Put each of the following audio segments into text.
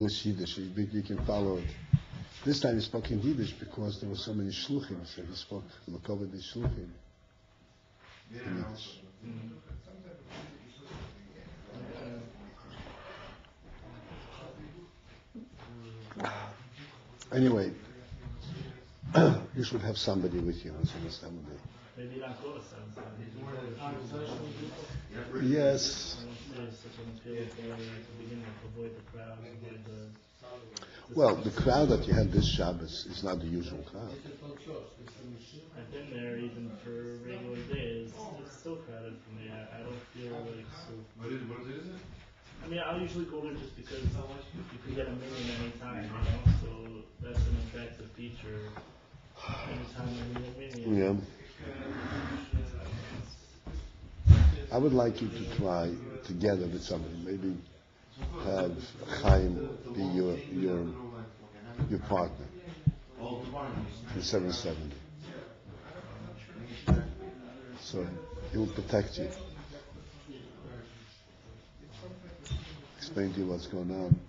English Yiddish, you can follow it. This time he spoke in Yiddish because there were so many shluchim, so he spoke Makovad the shluchim in Yiddish. Anyway, you should have somebody with you on Sunday. Maybe not close. Yes. Well, the crowd that you had this Shabbos is not the usual crowd. I've been there even for regular days. It's still crowded for me. I don't feel like so. What is it? I mean, I'll usually go there just because you can get a million anytime, So that's an attractive feature. Anytime I need a million. Yeah. I would like you to try together with somebody. Maybe have HaYom be your partner in 770. So he will protect you. Explain to you what's going on.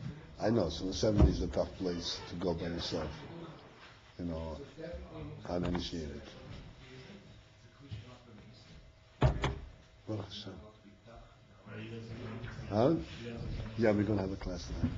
I know, so the 70 is a tough place to go by yourself. Uninitiated. Baruch Hashem. Huh? Yeah, we're going to have a class tonight.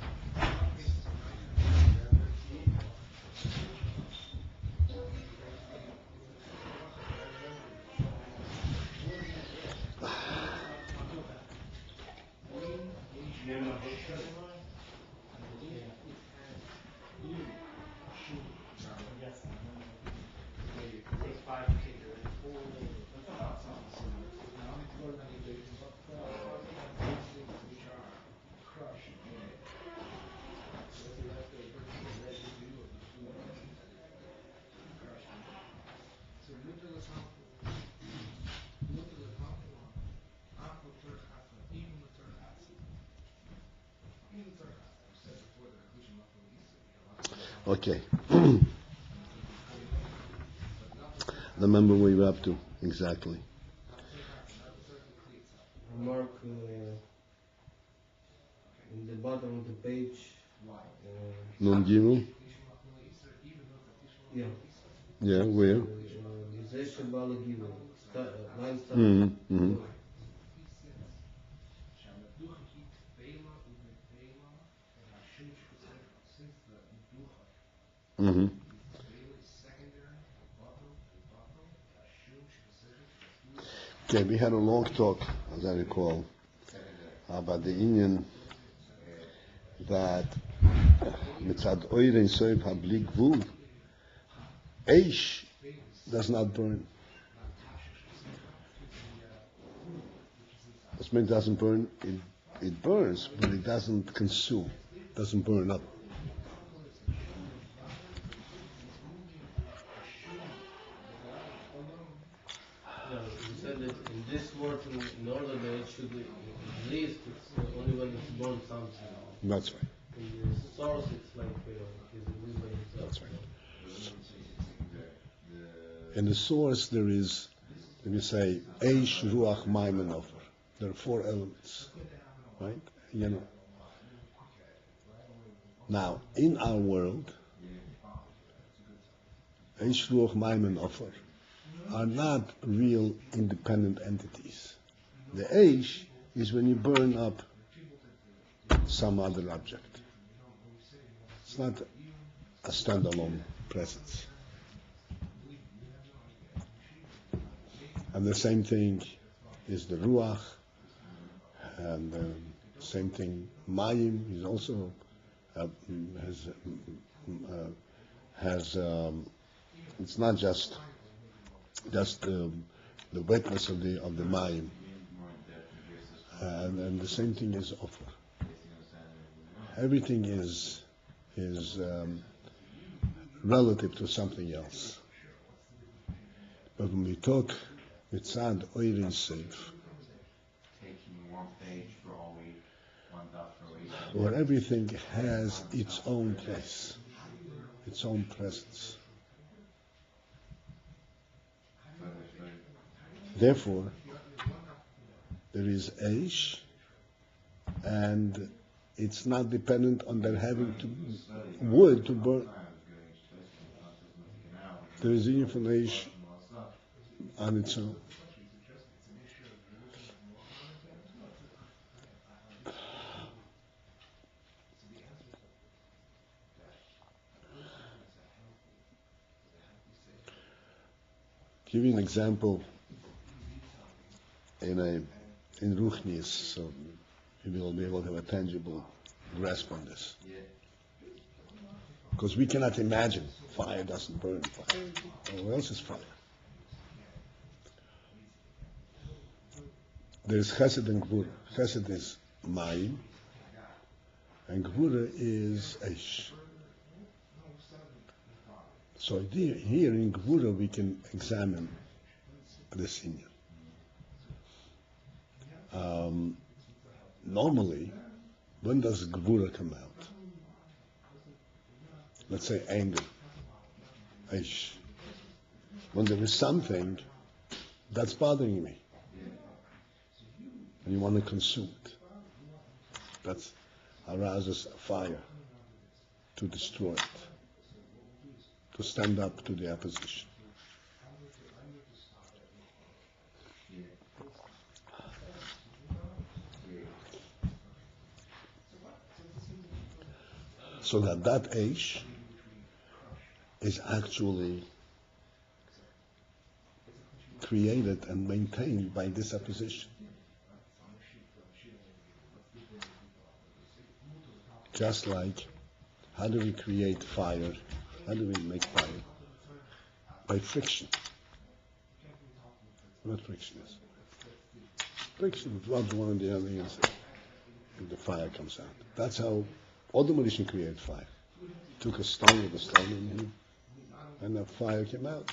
Okay. Remember where you're up to, exactly. Mark in the bottom of the page. Nun Gimel? Yeah. Yeah, where? Okay, we had a long talk, as I recall, about the Indian that mitzad oirin soiv habli gvul, eish does not burn. This means it doesn't burn, it burns, but it doesn't consume, doesn't burn up. You said that in this world, in order that it should exist, it's only when it's born something. That's right. In the source, it's like it's exists by itself. That's right. In the source, there is, let me say, Eish, Ruach, Mayim, and Ofer. There are 4 elements, right? Now, in our world, Eish, Ruach, Mayim, and Ofer are not real independent entities. The Eish is when you burn up some other object. It's not a standalone presence. And the same thing is the Ruach, and the same thing, Mayim is also has it's not just the wetness of the Mayim, and the same thing is Ofer. Everything is relative to something else. But when we talk mitzad oirin seif, where everything has its own place, its own presence. Therefore, there is Eish, and it's not dependent on their having wood to burn. There is information on its own. Give you an example in Ruchnius, so you will be able to have a tangible grasp on this. Because we cannot imagine fire doesn't burn fire. What else is fire? There's Chesed and Gvura. Chesed is Mayim, and Gvura is Eish. So here in Gvura we can examine this inyan. Normally, when does Gvura come out? Let's say anger, Eish. When there is something that's bothering me, and you want to consume it. That arouses a fire to destroy it, to stand up to the opposition. So that Eish is actually created and maintained by this opposition. Just like, how do we create fire? How do we make fire? By friction. What friction is? Friction rubs one on the other and the fire comes out. That's how all the magicians created fire. Took a stone with a stone and the fire came out.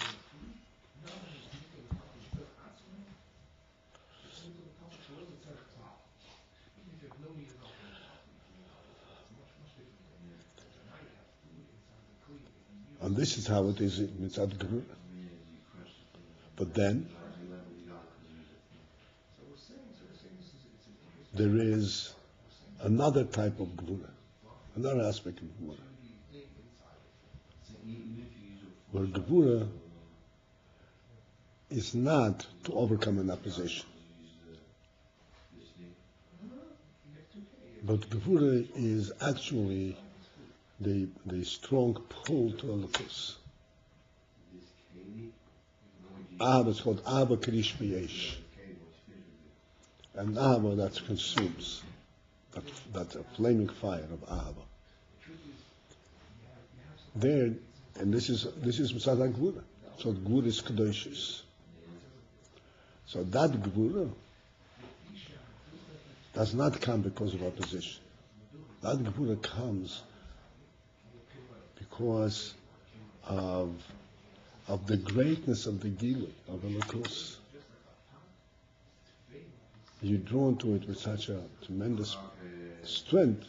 And this is how it is in Mitzad Gvura. But then, there is another type of Gvura, another aspect of Gvura, where Gvura is not to overcome an opposition, but Gvura is actually the strong pull to Elokus. Abba, it's called Abba Krish B'yesh. And Abba that consumes, that's a flaming fire of Abba. There, and this is Mitzad Gvura. So Gvura is Kedoshis. So that Gvura does not come because of opposition. That Gvura comes because of the greatness of the Gilui, of Elokus. You're drawn to it with such a tremendous strength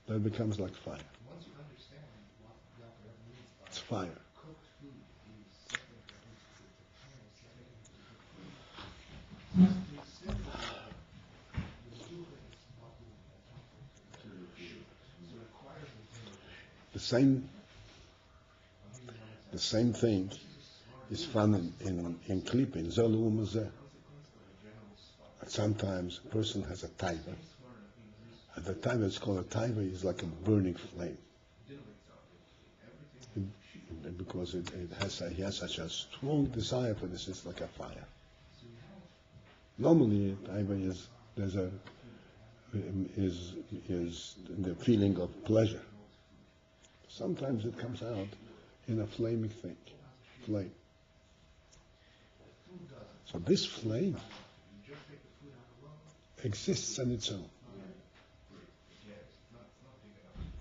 that it becomes like fire. It's fire. The same thing is found in Klippa, in Zolu Umazeh. Sometimes a person has a taiva. At the time it's called a taiva is like a burning flame. Because he has such a strong desire for this, it's like a fire. Normally taiva is the feeling of pleasure. Sometimes it comes out in a flaming flame. So this flame exists on its own.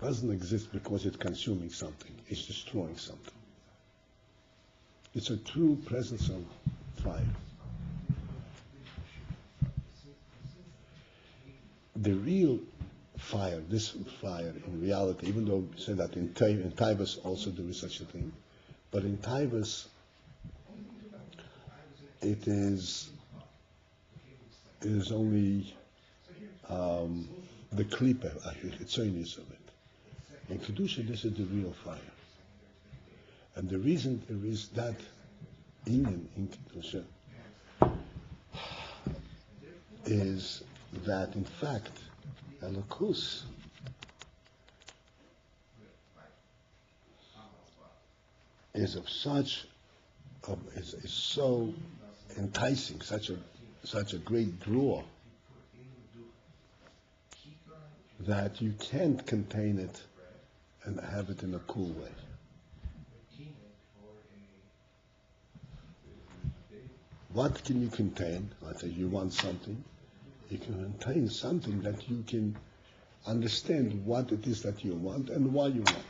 Doesn't exist because it's consuming something, it's destroying something. It's a true presence of fire. The real fire, this fire in reality, even though we say that in Taivas also there is such a thing, but in Taivas it is only the klipa, achitzonis of it. In Kedusha, this is the real fire. And the reason there is that in Kedusha is that, in fact, Elokus is so enticing, such a great draw, that you can't contain it and have it in a cool way. What can you contain? Let's say you want something. You can contain something that you can understand what it is that you want and why you want it.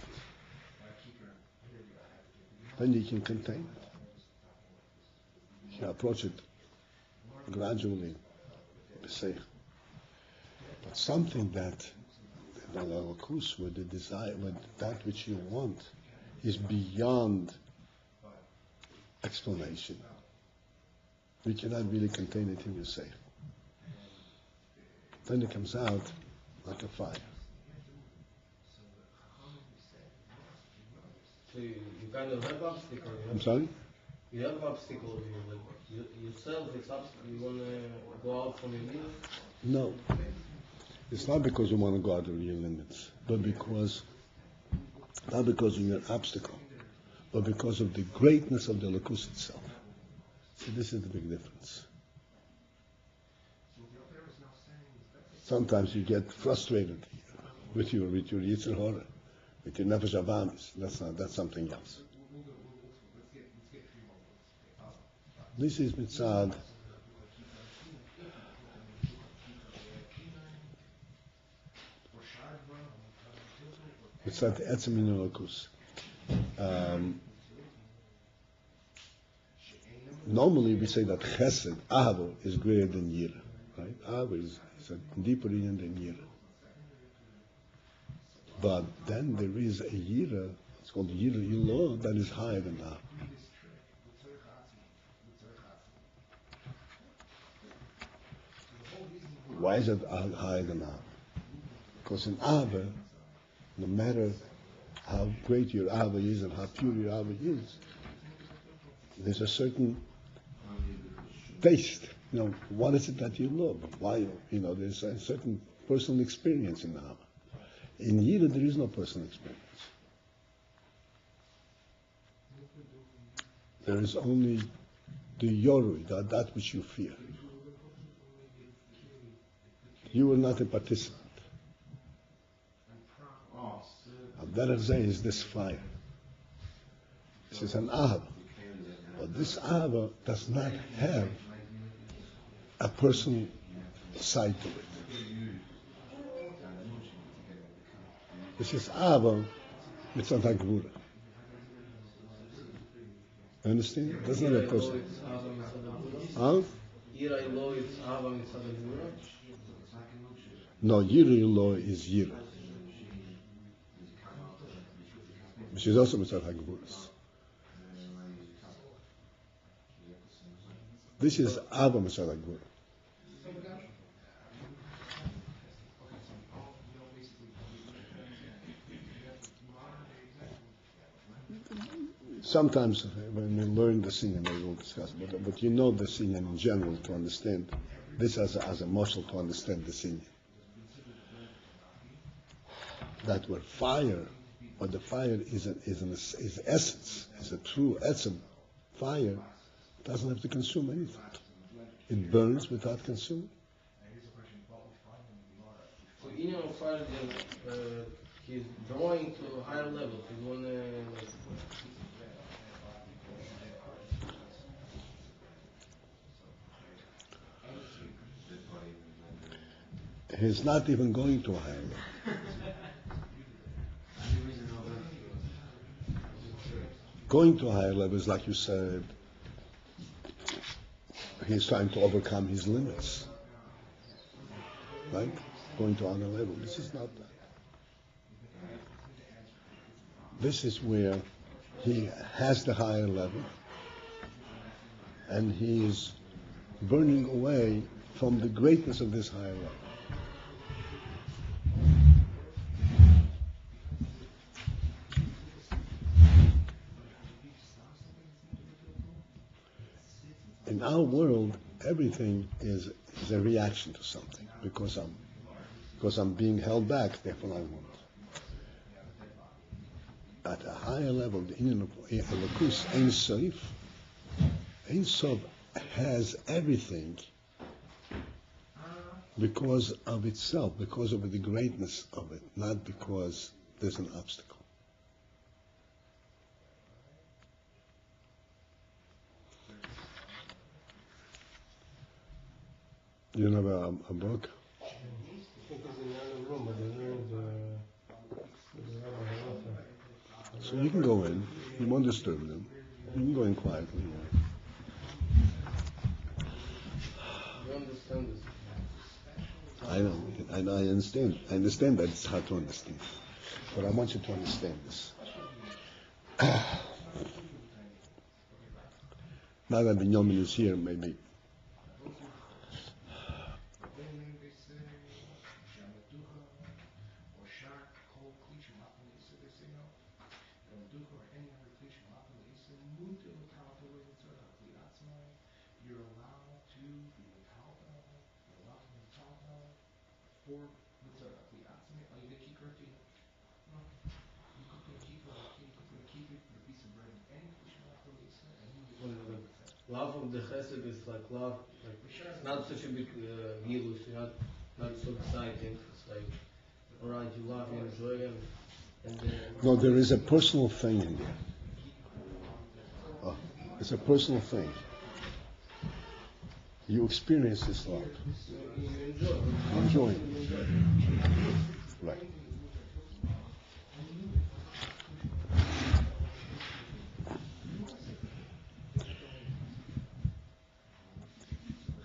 Then you can contain it. You approach it gradually, say. But something that the Elokus, with the desire, with that which you want, is beyond explanation. You cannot really contain it in yourself. Then it comes out like a fire. So you kind of have obstacle. I'm sorry? You have obstacle. Yourself, it's obstacle. You want to go out from your limits? No. It's not because you want to go out of your limits, but not because of your obstacle, but because of the greatness of the Elokus itself. So this is the big difference. Sometimes you get frustrated with your Yetzer Hara, with your Nefesh Avamis. That's something else. This is mitzad Etzem Min Elokus. Normally we say that Chesed, Ahava, is greater than Yira, right? Ahava is a deeper union than Yira. But then there is a Yira, it's called Yira Ilah, that is higher than Ahava. Why is it higher than Ahava? Because in Ahava, no matter how great your Ahava is and how pure your Ahava is, there's a certain taste. What is it that you love? Why? There's a certain personal experience in Ahava. In Yira, there is no personal experience. There is only the Yorui, that which you fear. You are not a participant. Derech Zeh is this fire. This is an Ahava. But this Ahava does not have a personal side to it. This is Ahava mitzad HaGvura. You understand? It doesn't have a person. Huh? Yira Ilah is Ahava mitzad HaGvura? No, Yira Ilah is Yira, which is also mitzad HaGvuras. This is Abba mitzad HaGvura. Sometimes when we learn the Sinyan, we will discuss, but you know the Sinyan in general to understand this as a muscle to understand the Sinyan. That where fire, but the fire is essence, is a true etzem. Fire doesn't have to consume anything. It burns without consuming. So in your fire, he's drawing to a higher level. He's want to He's not even going to a higher level. Going to a higher level is, like you said, he's trying to overcome his limits. Right? Going to another level. This is not that. This is where he has the higher level and he is burning away from the greatness of this higher level. our world, everything is a reaction to something because I'm being held back. Therefore, I want. At a higher level, the Inyan of Elokus, Ein Sof has everything because of itself, because of the greatness of it, not because there's an obstacle. You know a book? I think it's in the other room, but they're in the Rabbi. So you can go in. You won't disturb them. You can go in quietly. You understand this? I know. I understand. I understand that it's hard to understand. But I want you to understand this. Now that Binyamin is here, maybe. Love of the chesed is like love, like it's not such a big gilus, not so exciting. It's like, alright, you love, you enjoy him, and then No, there is a personal thing in there. It's a personal thing. You experience this love. you enjoy. Enjoy it. Right.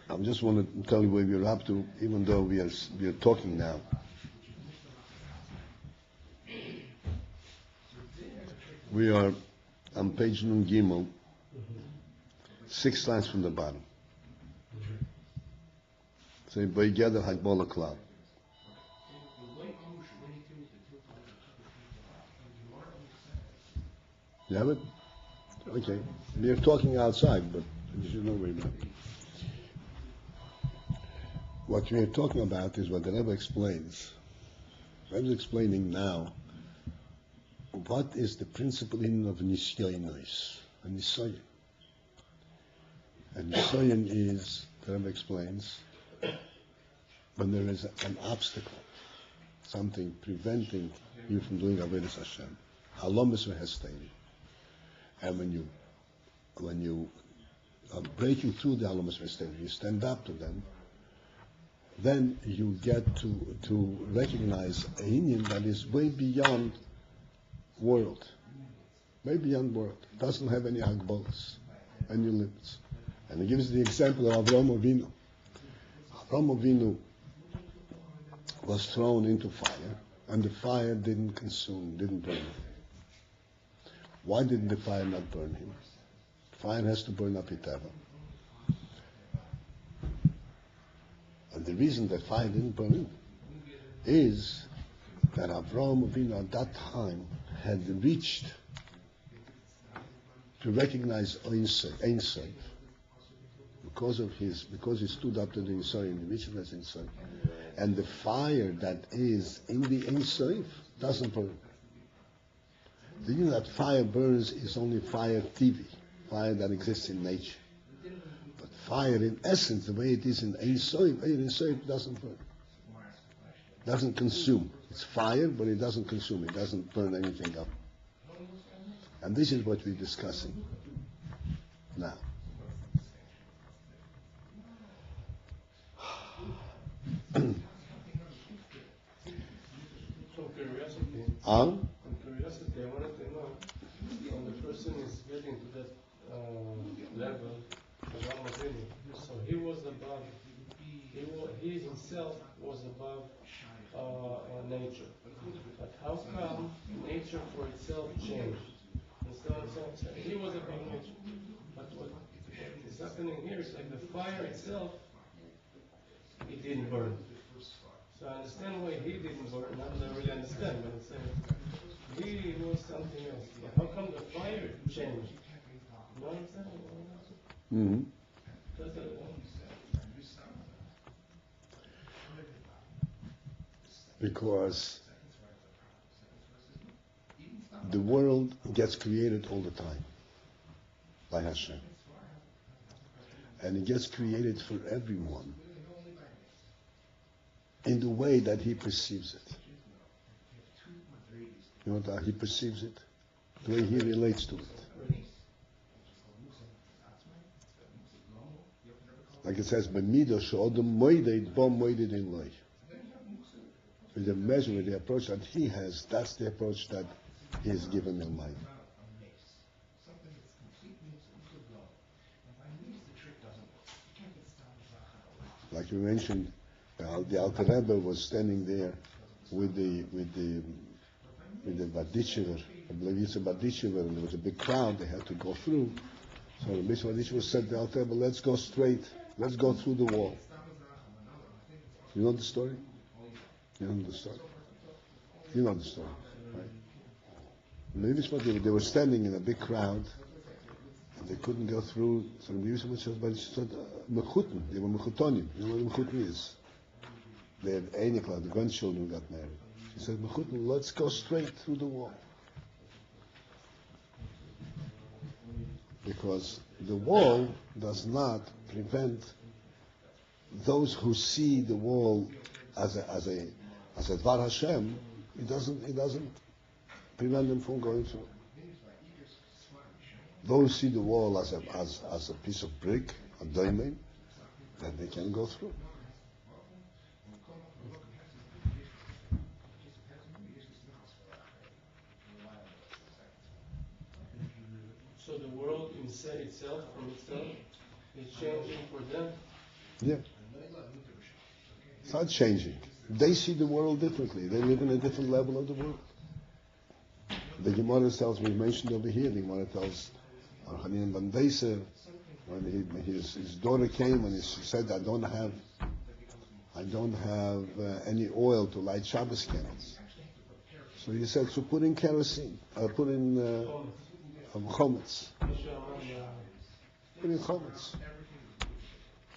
I just want to tell you where we're up to, even though we are talking now. We are on page Nun Gimel, 6 lines from the bottom. Say, Vayigeder Hagbola Klal. You have it? Okay. We are talking outside, but you should know where we are. What we are talking about is what the Rebbe explains. The Rebbe is explaining now what is the principle in of Nisyonos, a Nisoyan. And Nisoyan is, the Rebbe explains, when there is an obstacle, something preventing you from doing Avodas Hashem. HaYom is hesitating. And when you are breaking through the HaYom is hesitating, you stand up to them, then you get to recognize a union that is way beyond world. Way beyond world. It doesn't have any hagbolas, any limits. And he gives the example of Avraham Avinu. Avraham Avinu was thrown into fire, and the fire didn't burn him. Why didn't the fire not burn him? Fire has to burn up Itava. And the reason the fire didn't burn him is that Avraham Avinu at that time had reached to recognize Ein Sof because he stood up to the Ein Sof and he reached as Ein Sof. And the fire that is in the Ein Sof doesn't burn. The thing that fire burns is only fire TV, fire that exists in nature. But fire in essence, the way it is in Ein Sof doesn't burn. Doesn't consume. It's fire, but it doesn't consume. It doesn't burn anything up. And this is what we're discussing now. From curiosity, I wanted to know when the person is getting to that level of Avinu, so he was above. He himself was above nature. But how come nature for itself changed? Instead of saying he was above nature, but what is happening here is like the fire itself, it didn't burn. So I understand why he didn't burn. I don't really understand, but it's saying he was something else. But how come the fire changed? You know what I'm saying? Mm-hmm. Because the world gets created all the time by Hashem. And it gets created for everyone in the way that he perceives it. You know how he perceives it? The way he relates to it. Like it says, "B'midah she'odom moeded bo moeded in loy." With the measure, with the approach that he has, that's the approach that he has given in mind. Like you mentioned, the Alter Rebbe was standing there with the Badishever. I believe it's a Badishever, and there was a big crowd. They had to go through. So the Bishop Badishever said to the Alter Rebbe, "Let's go straight. Let's go through the wall." You know the story? You know the story? You know the story, right? They were standing in a big crowd, and they couldn't go through. So the Bishop said, "Mechuten." They were mechutonim. You know what mechuten is? They had Einikla, the grandchildren got married. She said, "Mechuten, let's go straight through the wall." Because the wall does not prevent those who see the wall as a Dvar Hashem. It doesn't prevent them from going through. Those see the wall as a piece of brick, a diamond, then they can go through. So the world itself, from itself, is changing for them? Yeah. It's not changing. They see the world differently. They live in a different level of the world. The Gemara tells, we mentioned over here, the Gemara tells Hanin ben Beiser, when his daughter came and he said, I don't have any oil to light Shabbos candles. So he said, so put in kerosene, put in chometz. Put in chometz.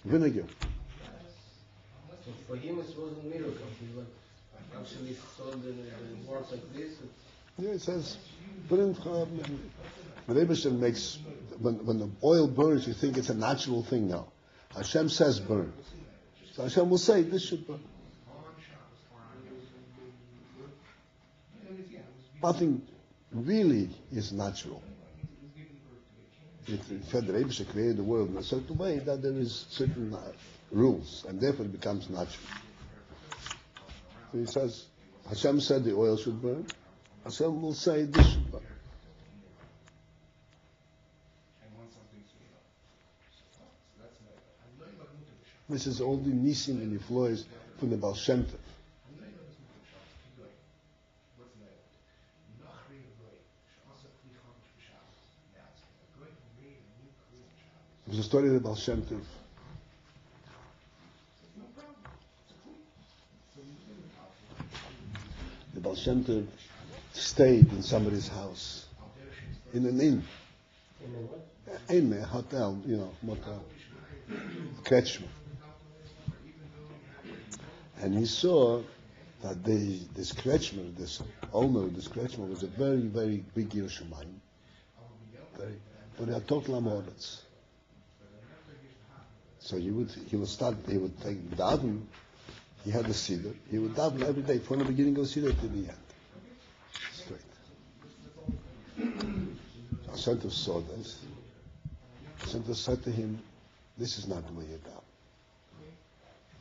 Vinegar. So for him it wasn't a miracle. He like actually saw the work like this. Yeah, it says, put in when Rebbe makes, when the oil burns, you think it's a natural thing now. Hashem says burn. So Hashem will say, this should burn. Nothing really is natural. It said the Rebbe created the world in a certain way that there is certain rules, and therefore it becomes natural. So he says, Hashem said the oil should burn. Hashem will say this should burn. This is all the nisim and the floors from the Baal Shem Tov. There's a story of the Baal Shem Tov. The Baal Shem Tov stayed in somebody's house, in an inn. In a hotel, motel, Kretschmer. And he saw that this Kretschmer, this owner of this Kretschmer, was a very, very big Yerushalayim. But he had total amoritz. So he would take daven. He had the Siddur. He would daven every day from the beginning of the Siddur to the end. Straight. Hashem saw this. Hashem said to him, this is not the way you daven.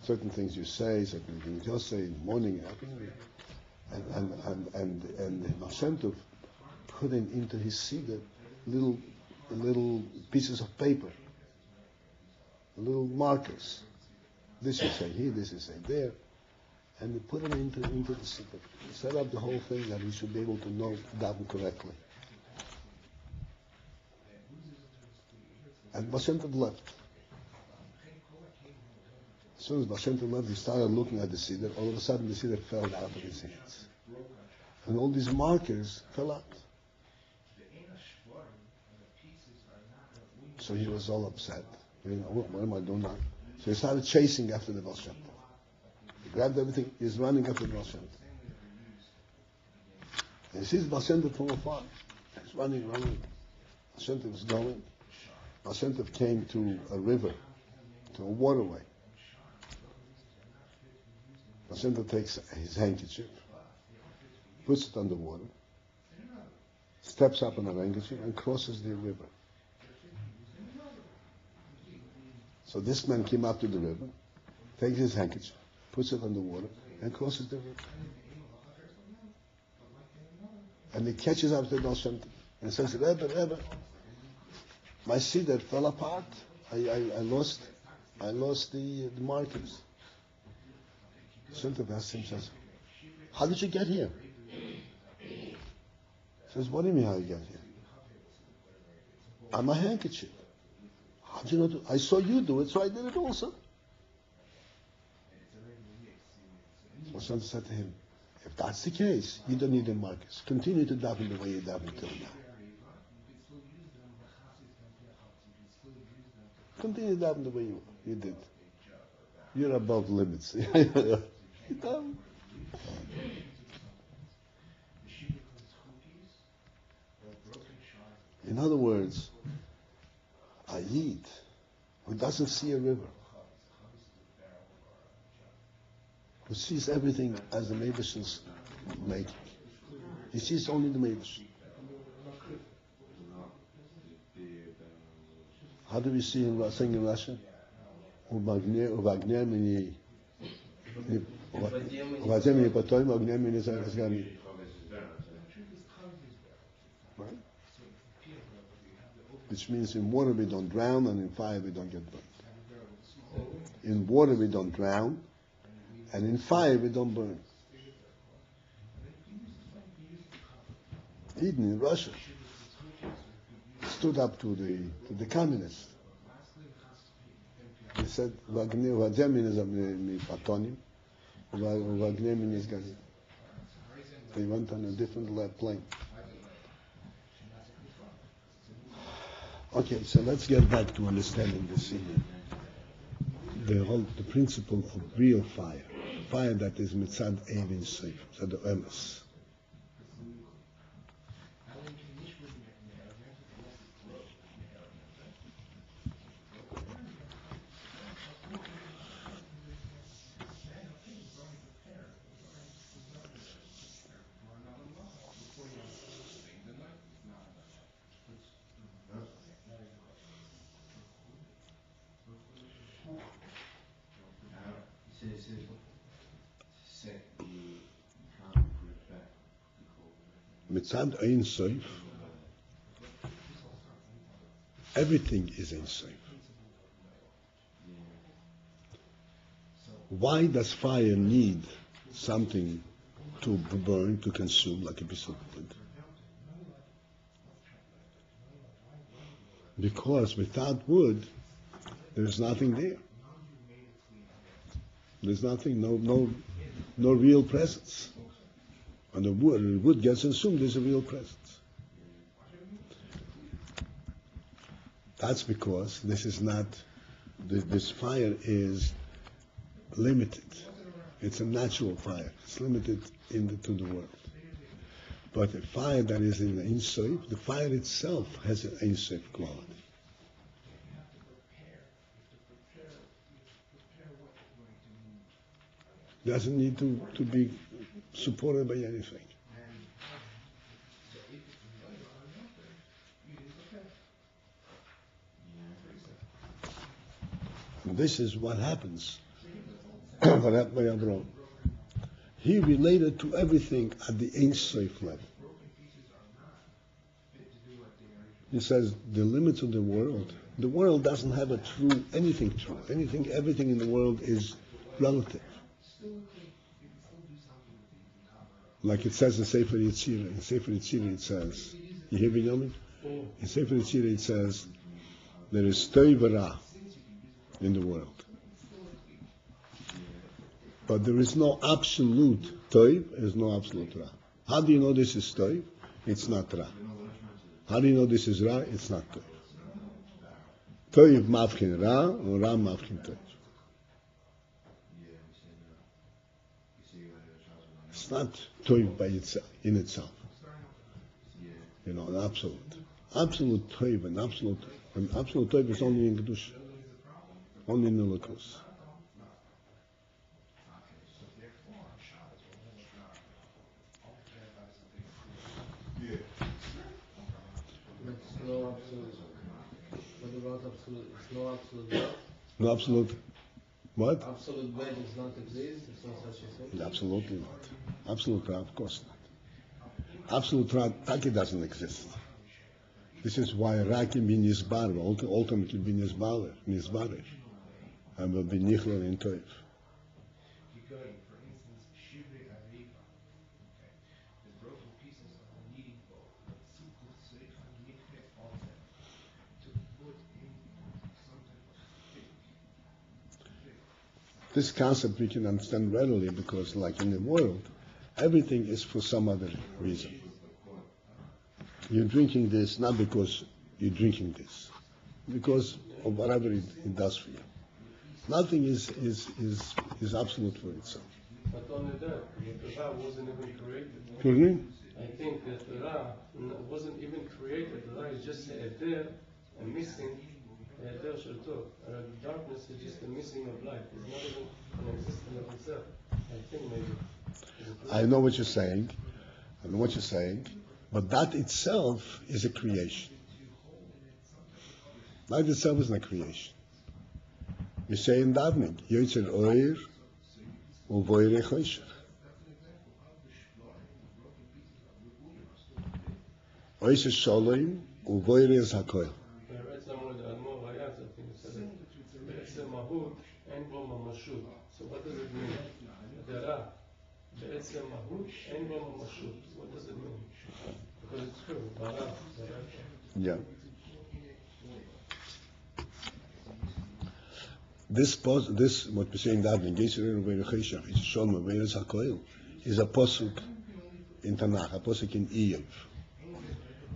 Certain things you say, certain things you say in the morning, and Hashem put into his Siddur little pieces of paper, little markers. This you say here, this you say there, and they put them into the Siddur. He set up the whole thing that he should be able to know daven correctly. And Hashem left. As soon as Baal Shem Tov left, he started looking at the Siddur. All of a sudden, the Siddur fell out of his hands. And all these markers fell out. So he was all upset. What am I doing now? So he started chasing after the Baal Shem Tov. He grabbed everything. He's running after the Baal Shem Tov. And he sees Baal Shem Tov from afar. He's running. Baal Shem Tov is going. Baal Shem Tov came to a river, to a waterway. Baal Shem Tov takes his handkerchief, puts it on the water, steps up on the handkerchief, and crosses the river. So this man came up to the river, takes his handkerchief, puts it on the water, and crosses the river. And he catches up to Baal Shem Tov and says, Rebbe, my cedar fell apart. I lost the markers. Shem Tov asks him, says, how did you get here? He says, what do you mean how you get here? I'm a handkerchief. How did you know? I saw you do it, so I did it also. So Shem Tov said to him, if that's the case, you don't need the markers. Continue to daven the way you daven until now. Continue to daven the way you did. You're above limits. In other words, a Yid who doesn't see a river, who sees everything as the Meibushin's making. He sees only the Meibushin. How do we see him sing in Russian? Right? Which means in water we don't drown, and in fire we don't get burned. In water we don't drown, and in fire we don't burn. Eden in Russia stood up to the communists. He said, they went on a different plane. Okay, so let's get back to understanding this evening. The principle of real fire that is mitzad evin seif, mitzad emes. Mitzad Ein Sof, everything is Ein Sof. Why does fire need something to burn, to consume, like a piece of wood? Because without wood, there's nothing there. There's nothing, no real presence. And the wood gets consumed, there's a real presence. That's because this fire is limited. It's a natural fire. It's limited to the world. But a fire that is in the Ein Sof, the fire itself has an Ein Sof quality. Doesn't need to be supported by anything. And this is what happens. What happened by Abraham. He related to everything at the Ein Sof level. He says the limits of the world doesn't have anything true. Everything in the world is relative. Like it says in Sefer Yetzirah. In Sefer Yetzirah it says, you hear Binyamin? In Sefer Yetzirah it says, there is Tov Ra in the world. But there is no absolute Tov, there is no absolute Ra. How do you know this is Tov? It's not Ra. How do you know this is Ra? It's not Tov. Tov mavkin Ra, or Ra mavkin Tov. not toiv by itself, in itself. You know, an absolute. Absolute toiv, an absolute toiv is only in Kedusha. Only in the Elokus. It's no absolute. What about absolute? It's no absolute God? No absolute. What? Absolute God does not exist. It's not such a thing. Absolutely not. Absolute Ra, of course not. Absolute Ra, Taki doesn't exist. This is why Ra can be Nizbar, ultimately be Nizbarer, and will be Nichlor in Toiv. This concept we can understand readily because, like in the world, everything is for some other reason. You're drinking this not because you're drinking this, because of whatever it does for you. Nothing is absolute for itself. Not only that, the Ra wasn't even created. Excuse me? I think that the Ra wasn't even created. The Ra is just a there, a missing. Darkness is just a missing of light. It's not even an existence of itself. I think maybe. I know what you're saying. But that itself is a creation. Light itself is not creation. You say in davening, Yotzer Oir uvoire choshech. Ois Sholem uvoire Zakoil. So what does it mean? Dara, be'etzem mahut, ein bo mamashut. What does it mean? Because it's true. Bara. Yeah. This what we say in davening, Yisrael uvoire choshech, it's Sholem uvoire Zakoil, is a posuk in Tanakh, a posuk in Iyov.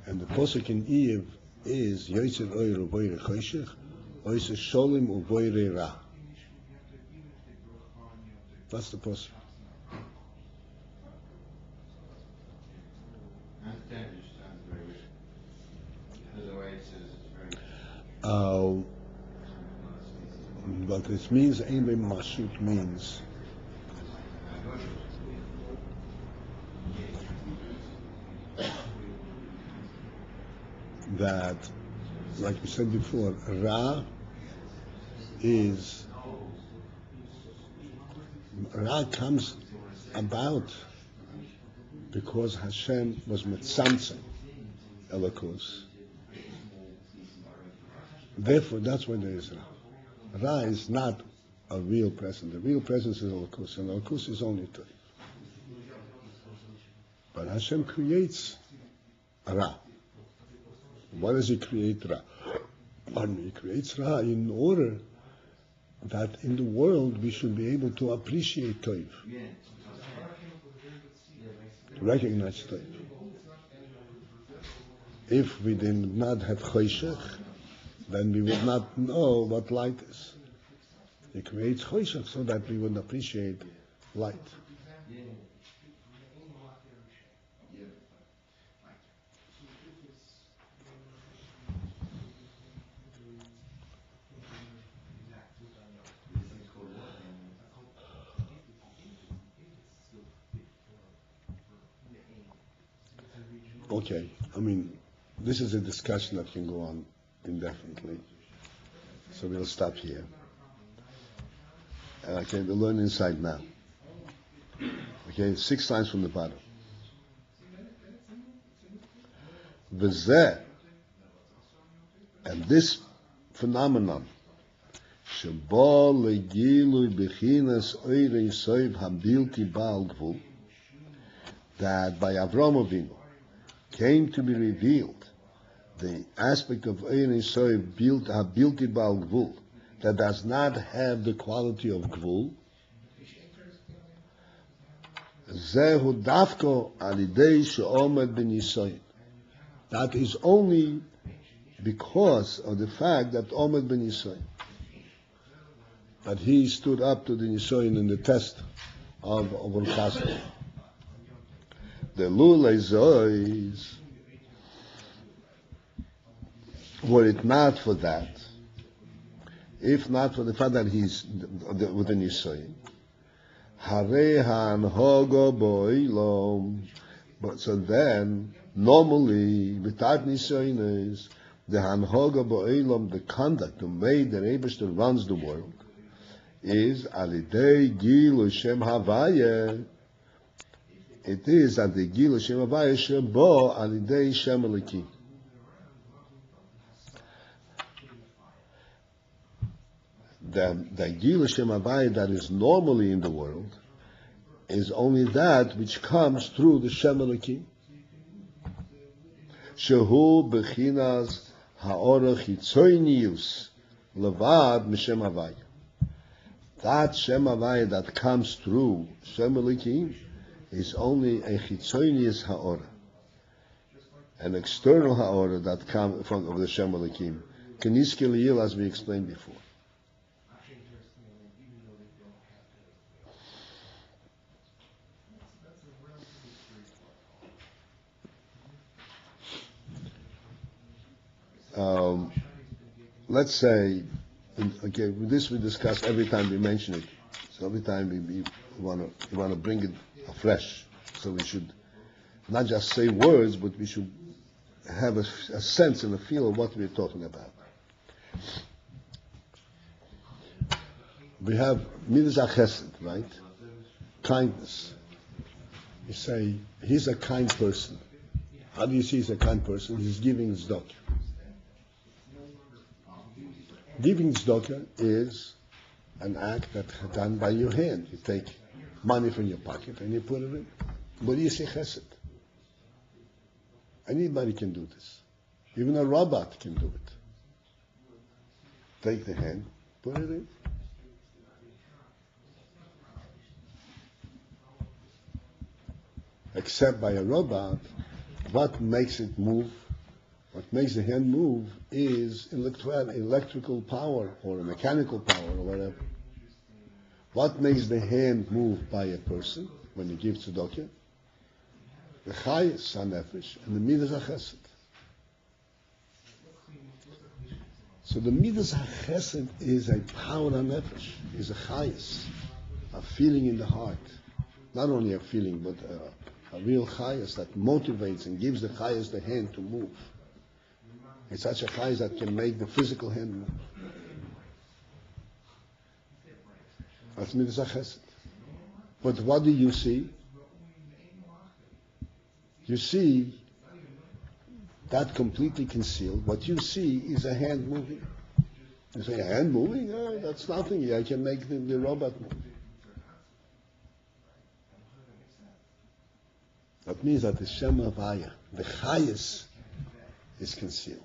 And the posuk in Iyov is Yotzer Oir uvoire choshech, Ois Sholem uvoire Ra. That's the posuk. But it means Ein Mashut means that, like we said before, Ra comes about because Hashem was mitzamtzem Elokus. Therefore, that's why there is Ra. Ra is not a real presence. The real presence is Elokus, and Elokus is only Toiv. But Hashem creates Ra. Why does He create Ra? He creates Ra in order that in the world we should be able to appreciate Toiv, to recognize Toiv. If we did not have Choshech, then we would not know what light is. He creates Choshech so that we would appreciate light. Okay, I mean, this is a discussion that can go on indefinitely. So we'll stop here. Okay, we'll learn inside now. Okay, 6 lines from the bottom. V'zeh, and this phenomenon, sheba legilui bechinas oirei soiv habilti ba'al gvul, that by Avraham Avinu came to be revealed the aspect of Ein Soiv Habilti Ba'al Gvul that does not have the quality of Gvul. Zehu Dafko Alidei She'omed Ben Yisoyin. That is only because of the fact that Omed Ben Yisoyin, that he stood up to the Yisoyin in the test of Orchastra. the lulei zois, were it not for that, if not for the fact that he's with the Nisoyin, Harei hanhogo boilom, but so then, normally, without Nisoyin is, the hanhoga bo'elam, the conduct, the way the Rebbeinu runs the world, is alidei gil Shem Havaya. It is at the gil Shem Havaya shebo alidei Shem Eliki. The gil Shem Havaya that is normally in the world is only that which comes through the Shem Eliki. Shehu bechinas ha'orach hitzoynius levad m'Shem Havaya. That Shem Havaya that comes through Shem Elikim is only a chitzonius ha'ora, an external ha'ora that comes from of the Shem Elikim. Kenis Keliyil, as we explained before. Let's say, okay, this we discuss every time we mention it. So every time we want to bring it afresh. So we should not just say words, but we should have a sense and a feel of what we're talking about. We have midas chesed, right? Kindness. You say he's a kind person. How do you see he's a kind person? He's giving tzedakah. Giving tzedakah is an act that's done by your hand. You take money from your pocket and you put it in. What do you say chesed? Anybody can do this. Even a robot can do it. Take the hand, put it in. Except by a robot, what makes it move? What makes the hand move is electrical power or mechanical power or whatever. What makes the hand move by a person when you give tzedakah? The chayes hanefesh and the midas chesed. So the midas chesed is a power hanefesh, is a chayes, a feeling in the heart. Not only a feeling, but a real chayes that motivates and gives the chayes the hand to move. It's such a chayes that can make the physical hand move. That's midas chesed. But what do you see? You see that completely concealed. What you see is a hand moving. You say, a hand moving? Oh, that's nothing. I can make the robot move. That means that the Shem Havaya, the chayes, is concealed.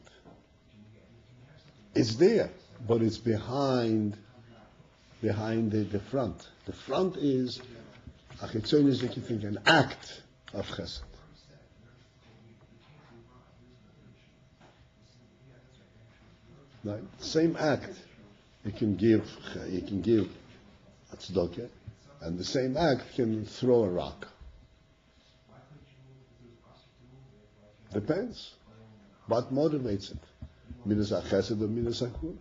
It's there, but it's behind the front. The front is an act of chesed. Right? Same act. You can give a tzedakah, and the same act can throw a rock. Depends. What motivates it? Midas chesed or midas hakul?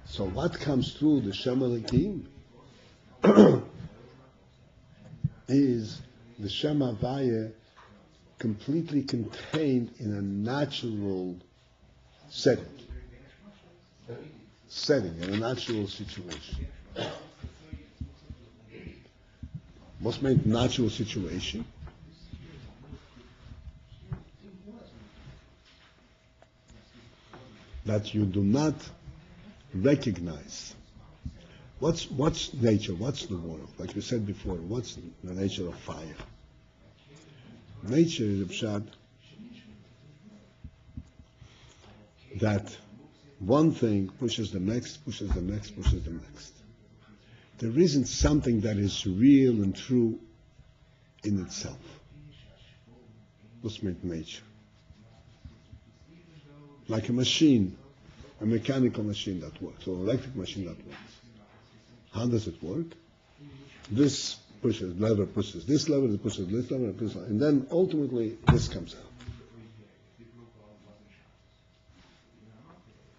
So what comes through the Shem Elikim is the Shem Havaya completely contained in a natural setting, in a natural situation. What's meant natural situation? That you do not recognize. What's nature? What's the world? Like we said before, what's the nature of fire? Nature is a pshat that one thing pushes the next, pushes the next, pushes the next. There isn't something that is real and true in itself. What's meant nature? Like a machine. a mechanical machine that works, or electric machine that works. How does it work? This lever pushes this lever, it pushes this lever, and then ultimately this comes out.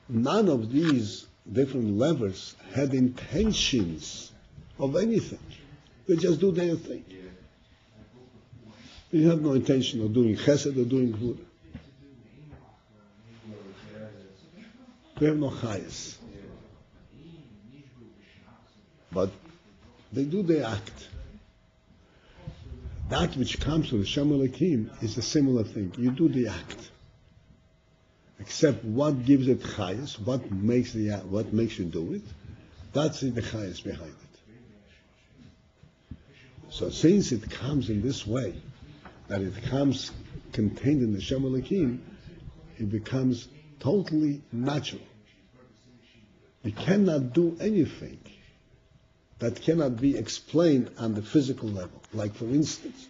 None of these different levers had intentions of anything. They just do their thing. They have no intention of doing chesed or doing gvura. They have no chayes. But they do their act. That which comes with Shem Elokim is a similar thing. You do the act. Except what gives it chayes, what makes you do it, that's the chayes behind it. So since it comes in this way, that it comes contained in the Shem Elokim, it becomes totally natural. You cannot do anything that cannot be explained on the physical level. Like for instance,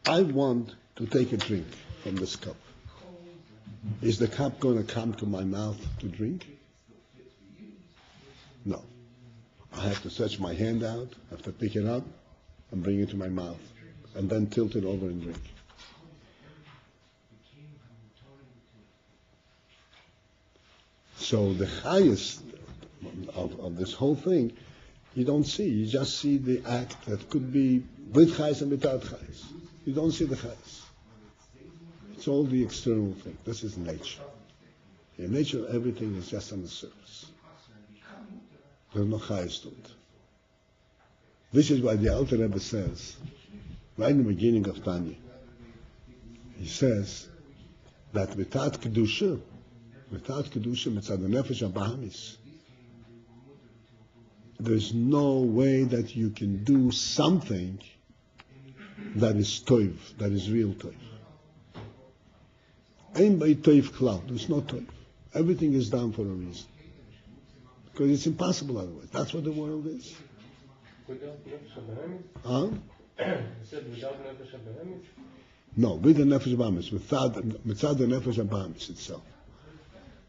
I want to take a drink from this cup. Is the cup going to come to my mouth to drink? No. I have to stretch my hand out, I have to pick it up and bring it to my mouth, and then tilt it over and drink. So the highest of this whole thing, you don't see. You just see the act that could be with chayes and without chayes. You don't see the chayes. It's all the external thing. This is nature. In nature, everything is just on the surface. There's no chayes to it. This is why the Alter Rebbe says, right in the beginning of Tanya, he says that without kedusha, mitzad the nefesh habahamis, there's no way that you can do something that is toiv, that is real toiv. Ein by toiv klal. There's no toiv. Everything is done for a reason. Because it's impossible otherwise. That's what the world is. Without nefesh Huh? habahamis? You said without nefesh habahamis? No, with the nefesh habahamis, without the nefesh habahamis itself.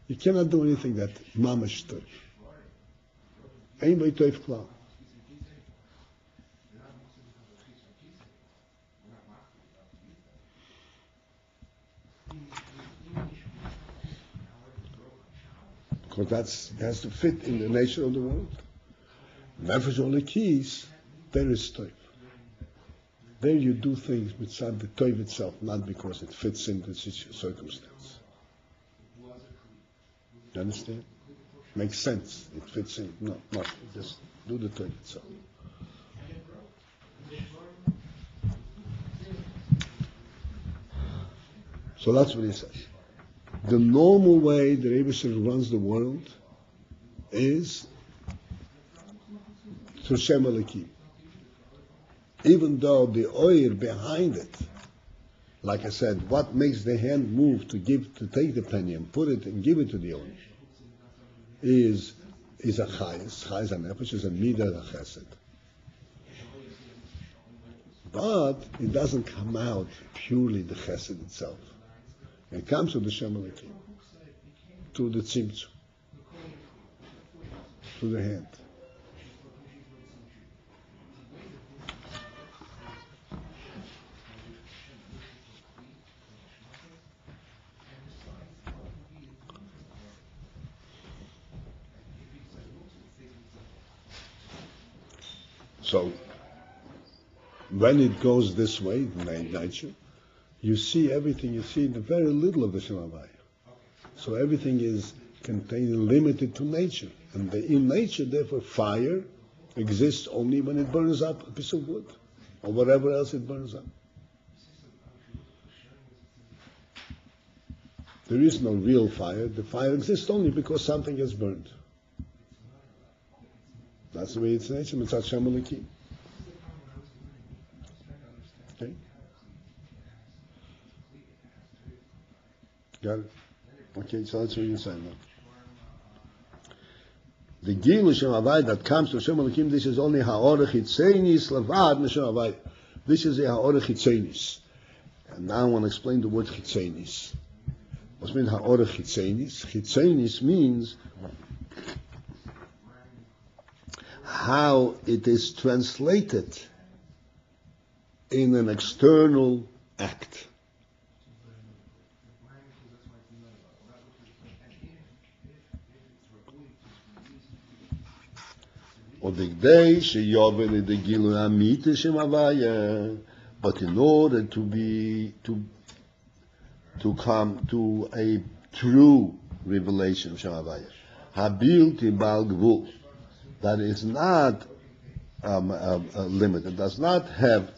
You cannot do anything that mamash toiv. Ein by toiv klal. Because that has to fit in the nature of the world. Nefesh Elokim, there is toiv. There you do things with the toiv itself, not because it fits in the circumstance. You understand? Makes sense. It fits in. No, just do the toiv itself. So that's what he says. The normal way the Rebbe runs the world is through Shem Elokim. Even though the oil behind it, like I said, what makes the hand move to take the penny and put it and give it to the owner is a chayes a nefesh, is a midah, a chesed. But it doesn't come out purely the chesed itself. It comes to the Shem Elokim, to the tzimtzum, to the hand. So, when it goes this way, in nature, you see everything, you see the very little of the Shem Havaya. So everything is contained, limited to nature. And in nature, therefore, fire exists only when it burns up a piece of wood, or whatever else it burns up. There is no real fire. The fire exists only because something is burned. That's the way it's nature. Mitzat Shem Elokim. Okay? Got it? Okay, so that's what you're saying now. The Gil Shem Havai that comes to Shem Elokim, this is only Ha'orech Hitzenis Levad Meshem Havai. This is a Ha'orech Hitzenis. And now I want to explain the word Hitzenis. What's mean ha'orach chitzenis? Chitzenis means how it is translated in an external act. But in order to come to a true revelation of Shem Havaya, Habilti Bal Gvul, that is not limited, does not have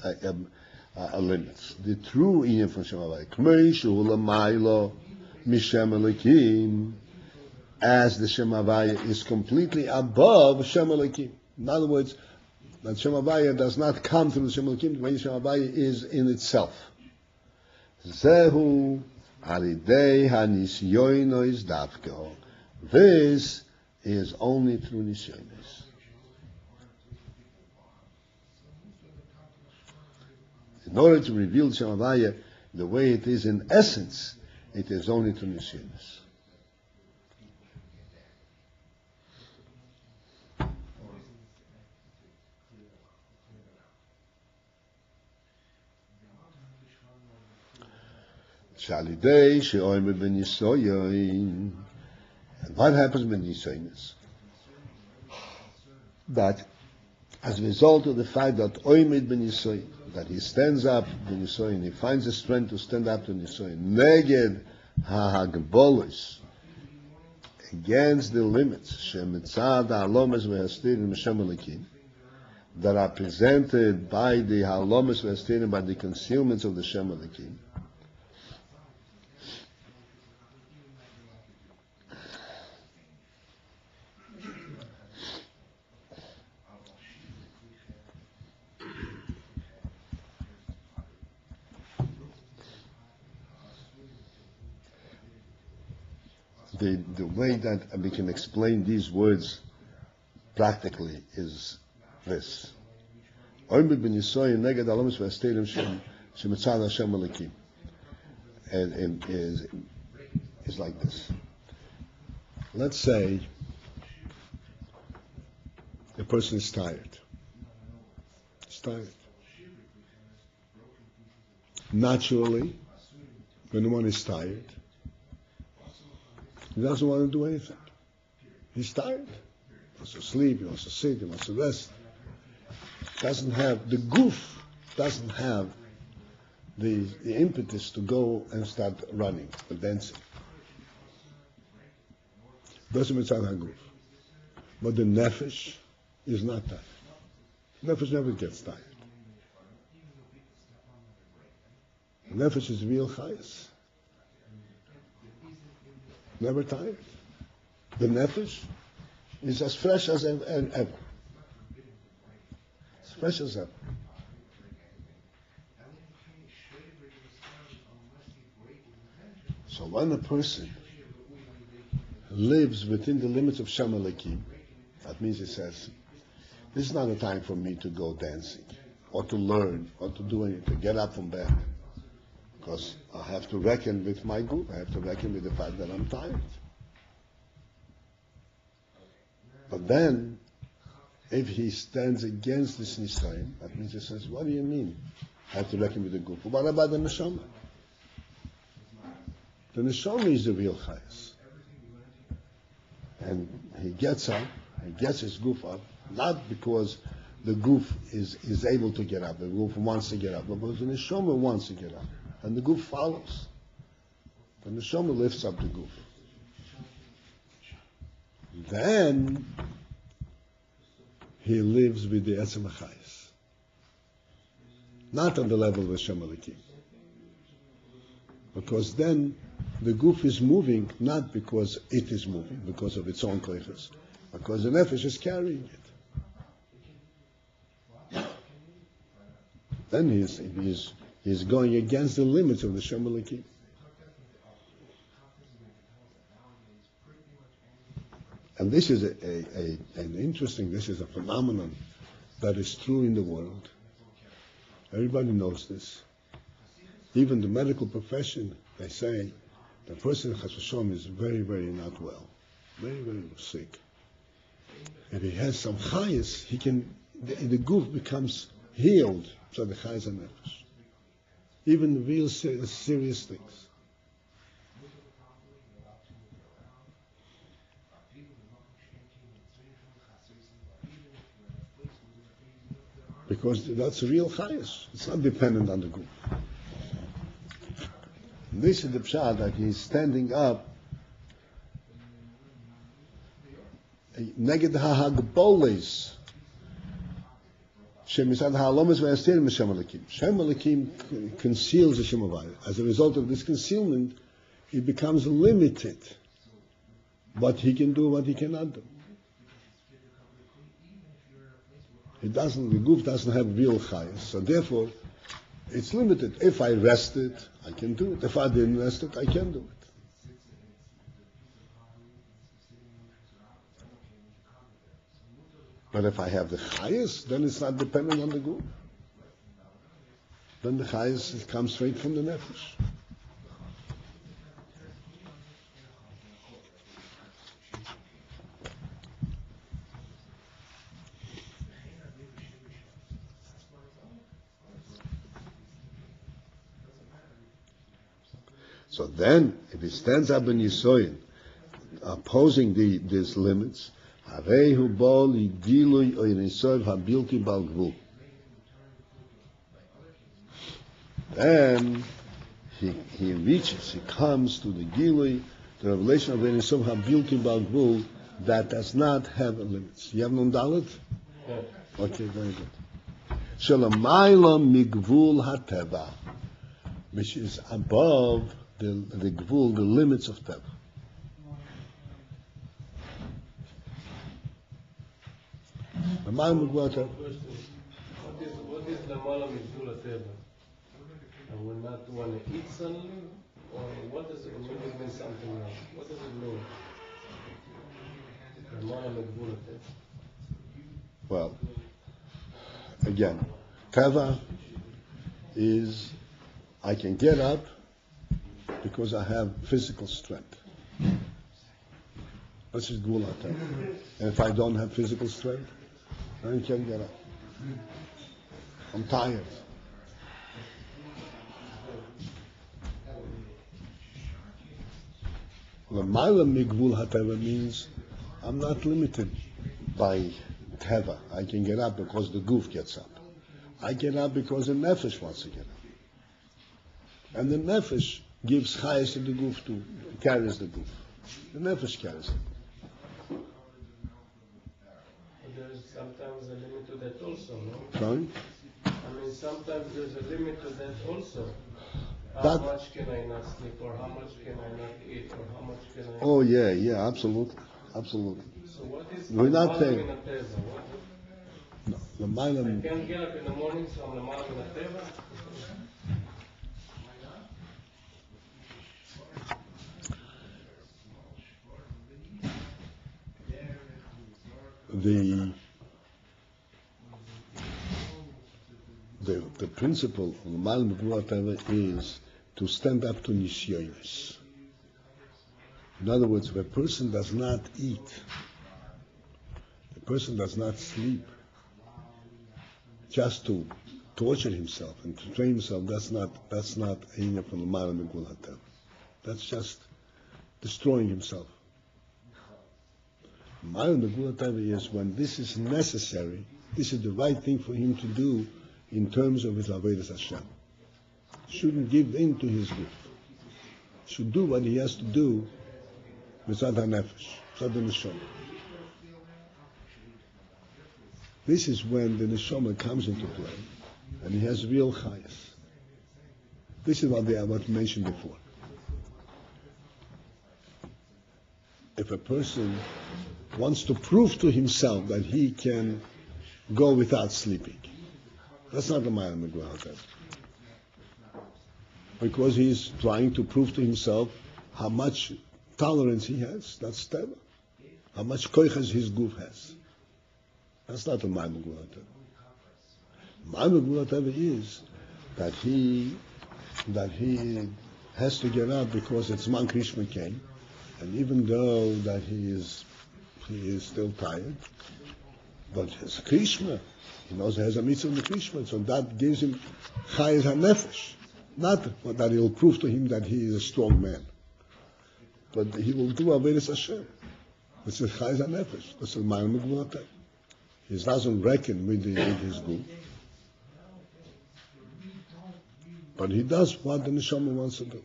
a limit. The true inyan from Shem Havaya, K'mei Shu L'maylo Mishem Elokim, as the Shem Havaya is completely above Shem Elokim. In other words, that Shem Havaya does not come through the Shem Elokim, when Shem Havaya is in itself. Zehu Aridei HaNisyonos Davko. This is only through Nisyonos. In order to reveal Shem Havaya the way it is in essence, it is only through Nisyonos. And what happens with Nisoynes? That as a result of the fact that Oymid ben Nisoy, that he stands up to Nisoy, he finds the strength to stand up to Nisoy, Neged ha-hagbolos, against the limits, Shemitzad ha'alomes ve'hastirim Hashem Elikim, that are presented by the ha'alomes ve'hastirim, by the concealments of the Shem Elikim, the way that we can explain these words practically is this. And is like this. Let's say a person is tired. He's tired. Naturally, when one is tired, he doesn't want to do anything. He's tired. He wants to sleep, he wants to sit, he wants to rest. The goof doesn't have the impetus to go and start running or dancing. Doesn't mean goof. But the nefesh is not tired. Nefesh never gets tired. The nefesh is real chayas. Never tired. The nefesh is as fresh as ever. As fresh as ever. So when a person lives within the limits of Shem Elokim, that means he says, this is not a time for me to go dancing, or to learn, or to do anything, to get up from bed. Because I have to reckon with my group. I have to reckon with the fact that I'm tired. But then, if he stands against this Nisayon, that means he says, what do you mean? I have to reckon with the group. What about the Neshama? The Neshama is the real Chayas. And he gets up, he gets his goof up, not because the goof is able to get up, the goof wants to get up, but because the Neshama wants to get up. And the goof follows. The neshama lifts up the goof. Then he lives with the etzem achayis, not on the level of the Shem Elikim, because then the goof is moving not because it is moving, because of its own koiches, because the nefesh is carrying it. Then he's going against the limits of the Shem Elikim. And this is this is a phenomenon that is true in the world. Everybody knows this. Even the medical profession, they say The person Chas v'Shalom is very, very not well, very, very sick. If he has some chayes, he can. The guf becomes healed. So the chayes and nefesh, even real serious things. Because that's real chayes. It's not dependent on the guf. This is the pshat that he's standing up neged ha'hagboles shemisad ha'alomes ve'astir m'shem Elokim. Shem Elokim conceals the Shem Havaya. As a result of this concealment, he becomes limited. What he can do, what he cannot do. The guf doesn't have real chayes, so therefore it's limited. If I rest it, I can do it. If I didn't rest it, I can do it. But if I have the chayes, then it's not dependent on the guf. Then the chayes comes straight from the nefesh. So then, if he stands up in Yisoyin, opposing these limits, then he reaches, he comes to the Gilui, the revelation of Enisov HaBilti Balgvul, that does not have limits. You have Nun Dalet? Yeah. Okay, very good. Shalamayla Migvul HaTeva, which is above the gvul, the limits of Teva. What is the mala migvul teva? And we're not want to eat suddenly, or what does it mean? It means something else. What does it mean? The mala migvul teva. Well, again, Teva is I can get up because I have physical strength. That's just Gvul HaTeva. And if I don't have physical strength, I can't get up. I'm tired. L'mayla migvul HaTeva means I'm not limited by Teva. I can get up because the guf gets up. I get up because the nefesh wants to get up. And the nefesh gives chayes to the guf too, carries the guf. The nefesh carries it. There's sometimes a limit to that also, no? Sorry? I mean, sometimes there's a limit to that also. How That- much can I not sleep, or how much can I not eat, or how much can I... Oh yeah, absolutely. Absolutely. So what is We're not the saying- mala min ha-teva? No, the Mayla, I can't get up in the morning, so I'm the mala min ha-teva? the principle of the Mayla Migvul HaTeva is to stand up to nisyonis. In other words, if a person does not eat, a person does not sleep, just to torture himself and to train himself, that's not a from the Mayla Migvul HaTeva. That's just destroying himself. Mayla Migvul HaTeva is when this is necessary, this is the right thing for him to do in terms of his Avodas Hashem. Shouldn't give in to his gift. Should do what he has to do Mitzad HaNefesh, Mitzad HaNeshama. This is when the Neshama comes into play, and he has real chayas. This is what I mentioned before. If a person wants to prove to himself that he can go without sleeping, that's not the Mayla Migvul HaTeva. Because he's trying to prove to himself how much tolerance he has. That's Teva. How much koiches his guf has. That's not the Mayla Migvul HaTeva. Mayla Migvul HaTeva is that he has to get up because it's Man Krishma came, and even though that he is still tired, but it's Krishma. He knows he has a mitzvah in the Krishma, so that gives him Chayes HaNefesh. Not that it will prove to him that he is a strong man, but he will do Avodas Hashem. This is Chayes HaNefesh. This is Mayim Gvulatai. He doesn't reckon with his group, but he does what the neshama wants to do.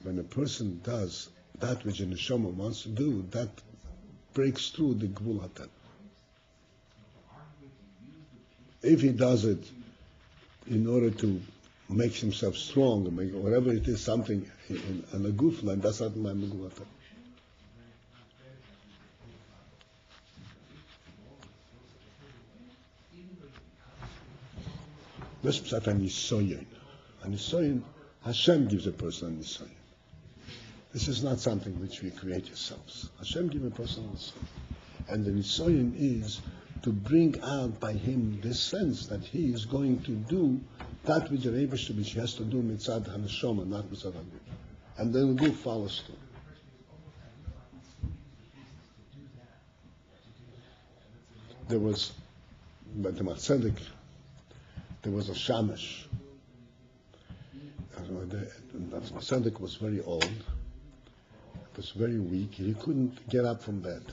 When a person does that which the neshama wants to do, that breaks through the Gvul Hatan. If he does it in order to make himself strong, or make whatever it is, something in a guf line, that's not my Gvul Hatan. This is a nisoyon. A nisoyon, Hashem gives a person a nisoyon. This is not something which we create ourselves. Hashem gives a person a nisoyon. And the nisoyon is to bring out by him this sense that he is going to do that which the Rebbe which he has to do mitzad haneshama, not mitzad haguf. And then the guf follows too. There was, by the Tzedek, there was a shamash. The Tzedek was very old, was very weak. He couldn't get up from bed.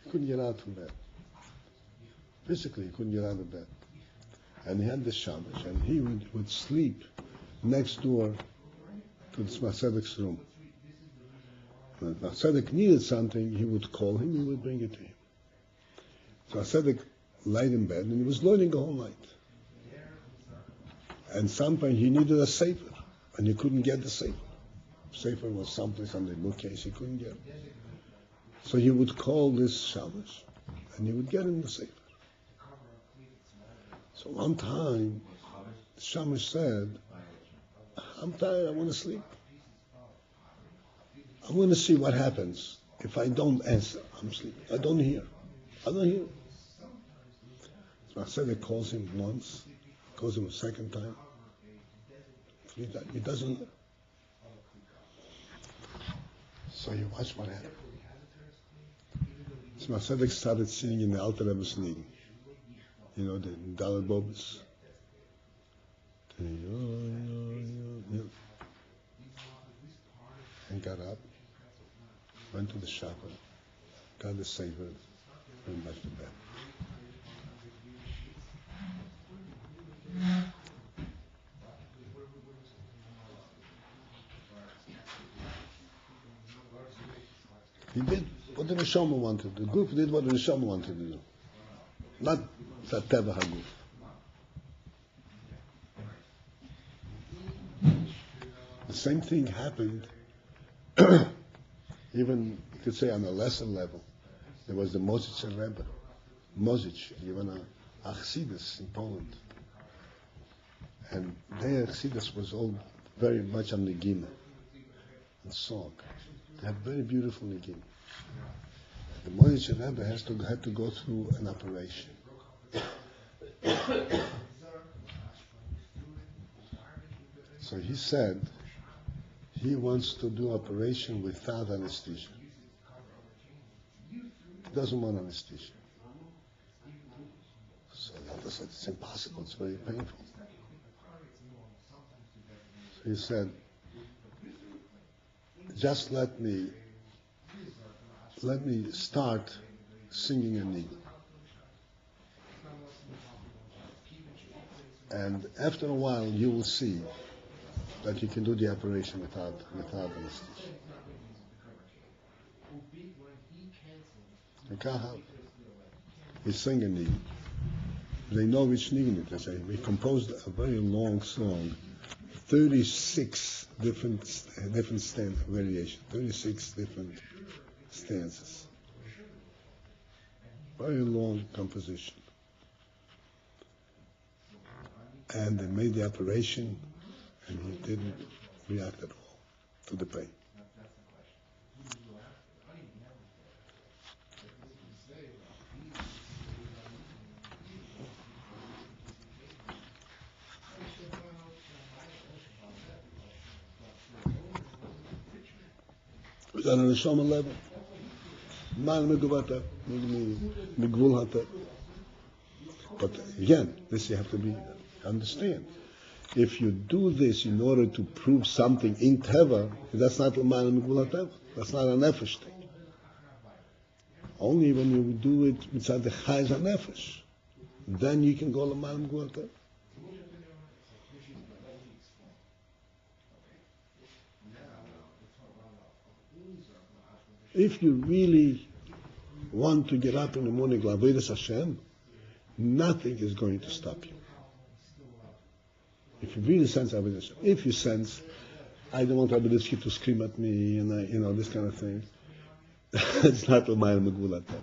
He couldn't get out from bed. Physically, he couldn't get out of bed. And he had the shamash, and he would sleep next door to the Tzedek's room. When Tzedek needed something, he would call him, he would bring it to him. So Tzedek laid in bed, and he was learning the whole night. And sometimes he needed a sefer, and he couldn't get the sefer. Sefer was someplace on the bookcase, he couldn't get it. So he would call this shamash, and he would get him the sefer. So one time, the shamash said, I'm tired, I want to sleep. I want to see what happens if I don't answer. I'm sleeping. I don't hear. So I said, he calls him once, calls him a second time, 3 times. He doesn't hear. So you watch what happened. So Masedek started singing in the Alter Rebbe's Nigen. You know, the Dalet Bobis. And got up, went to the shopper, got the sefer, went back to bed. He did what the Neshama wanted. The group did what the Neshama wanted to do. Not the Teva HaGuf. The same thing happened, even, you could say, on a lesser level. There was the Mozich Rebbe. Mozich, even a Chassidus in Poland. And their Chassidus was all very much on Negina and song. They had very beautiful Negina. The Mozich Rebbe had to go through an operation. So he said he wants to do operation without anesthesia. He doesn't want anesthesia. So the other said, it's impossible, it's very painful. So he said, just let me start singing a Nigun. And after a while, you will see that you can do the operation without anesthesia. You can't have it. He sang a Nigun. They know which Nigun it is. We composed a very long song, 36 different variations, 36 different stanzas. Very long composition. And they made the operation, and he didn't react at all to the pain. on a neshama level. But again, this you have to understand. If you do this in order to prove something in Teva, that's not l'mayla migvul hateva. That's not a nefesh thing. Only when you do it mitzad the chayz hanefesh, then you can go l'mayla migvul hateva. If you really want to get up in the morning, l'avodas Hashem, nothing is going to stop you. If you really sense avodas Hashem, if you sense, I don't want Rabbi to scream at me, and this kind of thing, it's not l'mayla migvul hateva.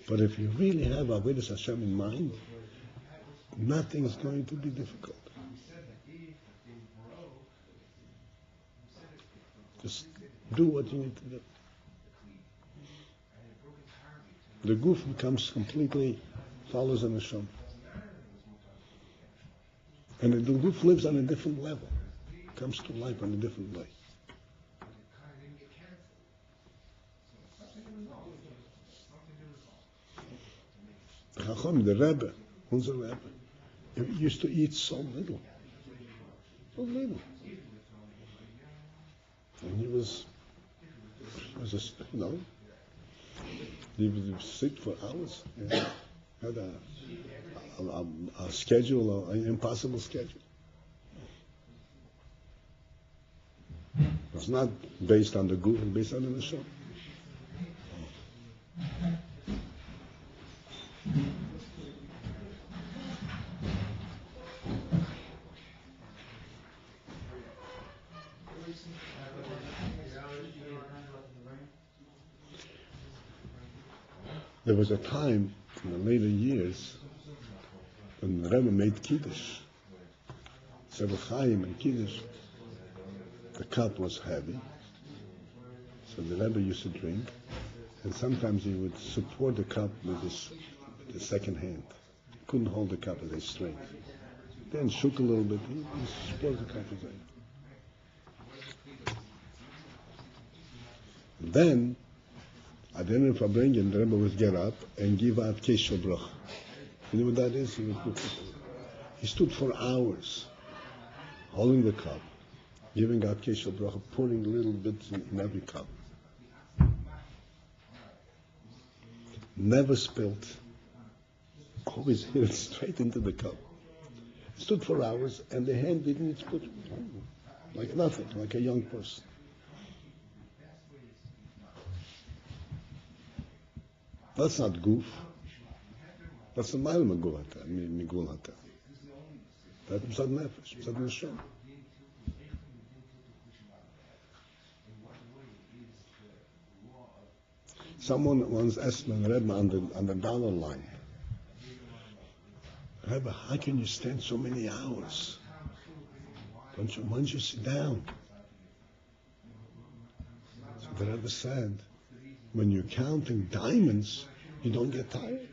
But if you really have avodas Hashem in mind, nothing is going to be difficult. Just do what you need to do. The goof becomes completely follows the neshama. And the goof lives on a different level. It comes to life on a different way. The Rebbe, unser Rebbe, he used to eat so little. So little. And he was just, he would sit for hours. He had a schedule, an impossible schedule. It was not based on the good, it was based on the neshama. There was a time in the later years when the Rebbe made Kiddush, several HaYom and Kiddush. The cup was heavy, so the Rebbe used to drink, and sometimes he would support the cup with the second hand. He couldn't hold the cup with his strength. Then shook a little bit, he supported the cup with it. Then, at the end of Fabrengen, the Rebbe would get up and give out Kesho Bracha. You know what that is? He stood for hours, holding the cup, giving out Kesho Bracha, pouring little bits in every cup. Never spilt. Always hit it straight into the cup. Stood for hours, and the hand didn't split. Like nothing, like a young person. That's not goof. That's a mile migvul hateva. That's mitzad nefesh, mitzad neshama. Someone once asked me, Rebbe, on the dollar line, Rebbe, how can you stand so many hours? Why don't you sit down? So the Rebbe said, when you're counting diamonds, you don't get tired.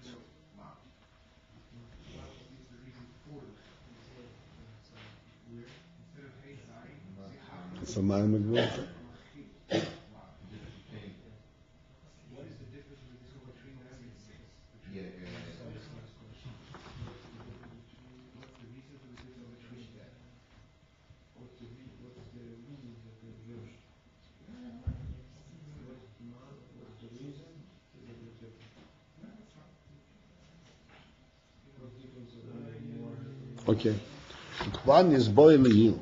It's a man migvul hateva. Okay. Kwan is boiling you.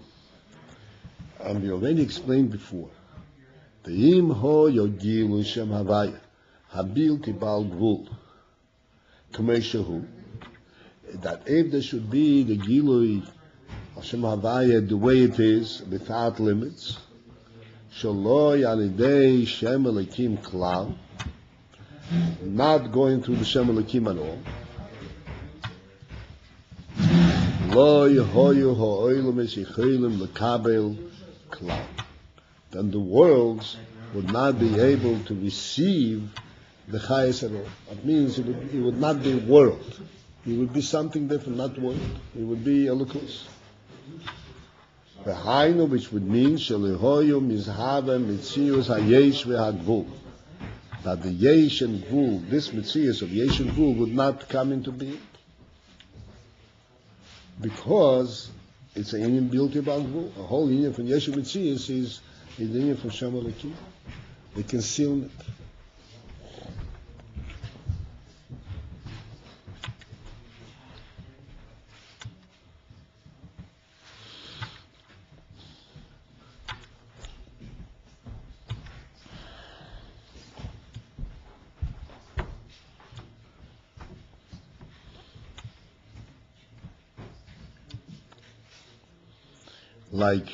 We already explained before. The im ho yogilu shem havaya habil tibal gvul kameshahu. That if there should be the gilui of shem havaya the way it is, without limits, shelo yalidei shem elikim klal, not going through the shem elikim at all. Then the worlds would not be able to receive the chayes at all. That means it would not be world. It would be something different, not world. It would be a lukus. V'hainu, which would mean shelihoyu mizhava mitzius hayesh v'hagvul. That the yesh and gvul, this mitzius of yesh and gvul, would not come into being. Because it's an union built about gvul. A whole union from yesh and mitzius is the union from Shem Elokim. The concealment. Like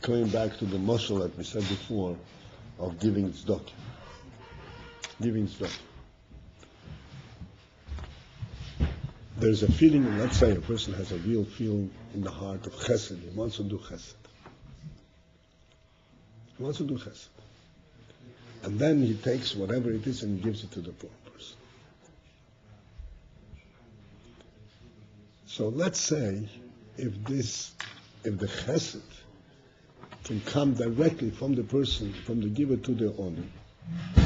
coming back to the mashal that we said before of giving tzedakah. Giving tzedakah. There's a feeling, let's say a person has a real feeling in the heart of chesed. He wants to do chesed. He wants to do chesed. And then he takes whatever it is and gives it to the poor person. So let's say if the chesed can come directly from the person, from the giver to the owner,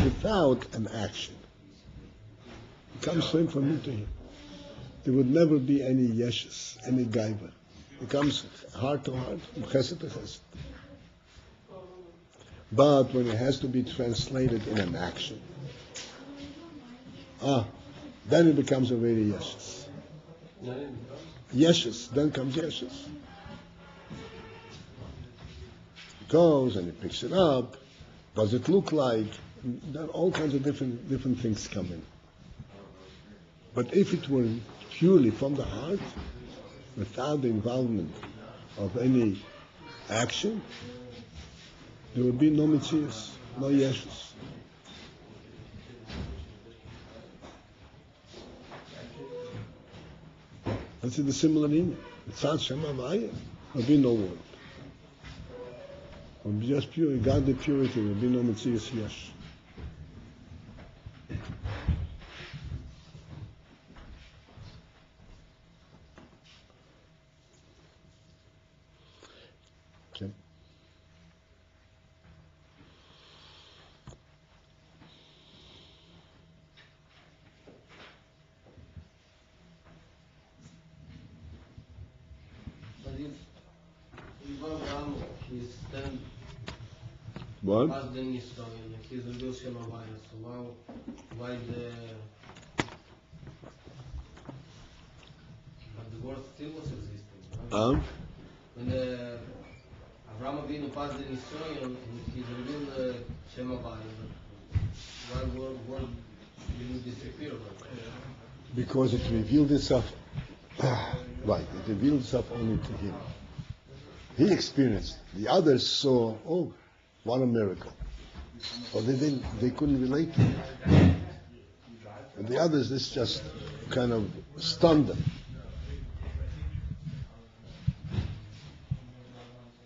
without an action. It comes straight from him to him. There would never be any yeshes, any gaiva. It comes heart to heart, from chesed to chesed. But when it has to be translated in an action, then it becomes already yeshes. Yeshes, then comes yeshes. Goes and he picks it up. Does it look like? Then all kinds of different things come in. But if it were purely from the heart, without the involvement of any action, there would be no mitzias, no yeshus. That's the similar meaning. Without Shema Vaya, there would be no world. It would be just pure, godly purity, there would be no mitzias yesh. Okay. But if Abraham is then What? past the Nisra and he's revealed Shema Vaya, so why but the world still was existing. When Abraham Avinu passed the Nisra and he's revealed Shema Vaya, why world didn't disappear? Because it revealed itself, right, it revealed itself only to him. He experienced. The others saw, oh, what a miracle. But they couldn't relate to it. And the others, this just kind of stunned them.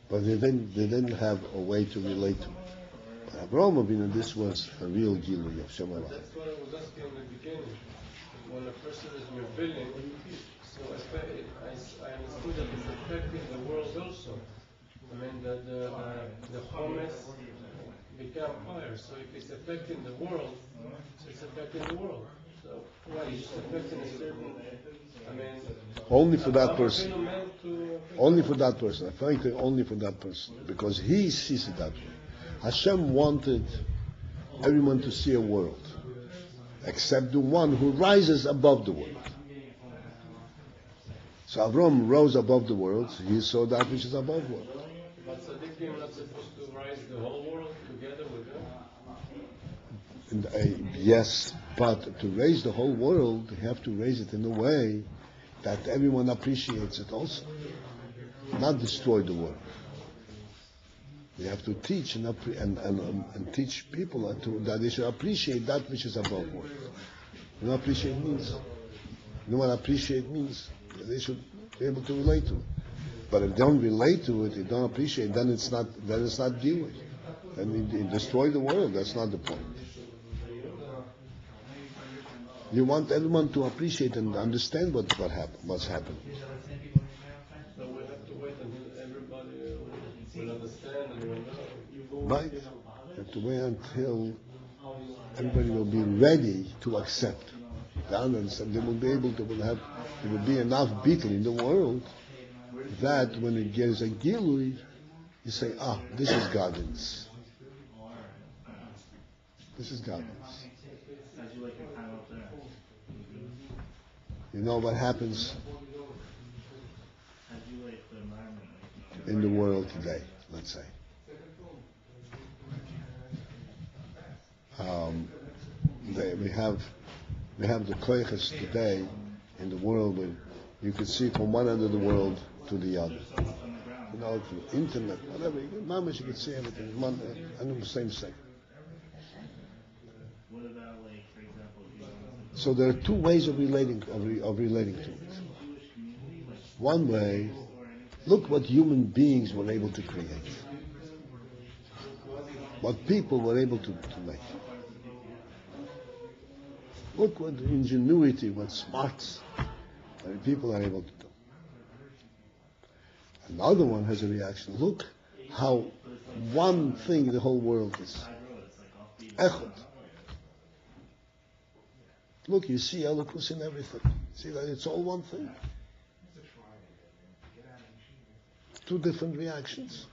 But they didn't have a way to relate to it. Avraham Avinu, this was a real Gilui of Shema Vaya. That's what I was asking in the beginning. When a person is revealing, so I understood that it's affecting the world also. I mean, the homeless become higher. So if it's affecting the world, it's affecting the world. So why is it affecting a certain? I mean, only for that person. Only for that person. Affecting only for that person, because he sees it that way. Hashem wanted everyone to see a world, except the one who rises above the world. So Avram rose above the world. He saw that which is above the world. But Tzaddikim are not supposed to rise the whole world together with them? Yes, but to raise the whole world, you have to raise it in a way that everyone appreciates it also. Not destroy the world. You have to teach and teach people that they should appreciate that which is above world. You know what appreciate means? You know what appreciate means? They should be able to relate to it. But if they don't relate to it, they don't appreciate, then it's not dealing. Then you destroy the world. That's not the point. You want everyone to appreciate and understand what's happening. So we have to wait until everybody Right? You have to wait until everybody will be ready to accept the others, and they will be able to there will be enough bittul in the world that when it gets a gilui, you say, this is godliness. This is godliness. You know what happens in the world today, let's say. We have the koiches today in the world where you can see from one end of the world to the other. You know, through internet, whatever. You can see everything in the same second. What about, like, for example, so there are two ways of relating to it. One way, look what human beings were able to create. What people were able to make. Look what ingenuity, what smarts that people are able to do. Another one has a reaction. Look how one thing the whole world is. Echad. Look, you see eloquence in everything. See that it's all one thing. Two different reactions.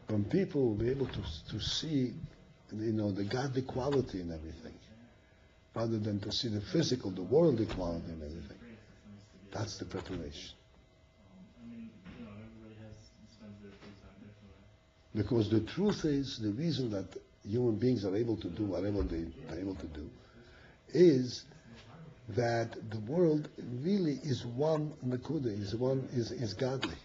When people will be able to see, the godly quality in everything, rather than to see the physical, the worldly quality in everything. That's the preparation. Because the truth is, the reason that human beings are able to do whatever they are able to do is that the world really is one nakuda, is godly.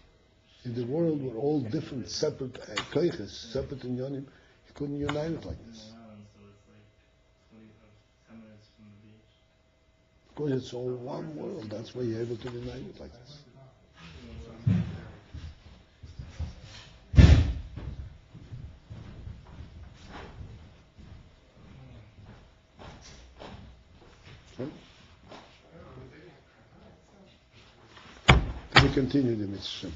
In the world, we're all different, separate koiches, separate inyonim. You couldn't unite it like this. Because it's all one world. That's why you're able to unite it like this. Okay. We continue the mitzvah.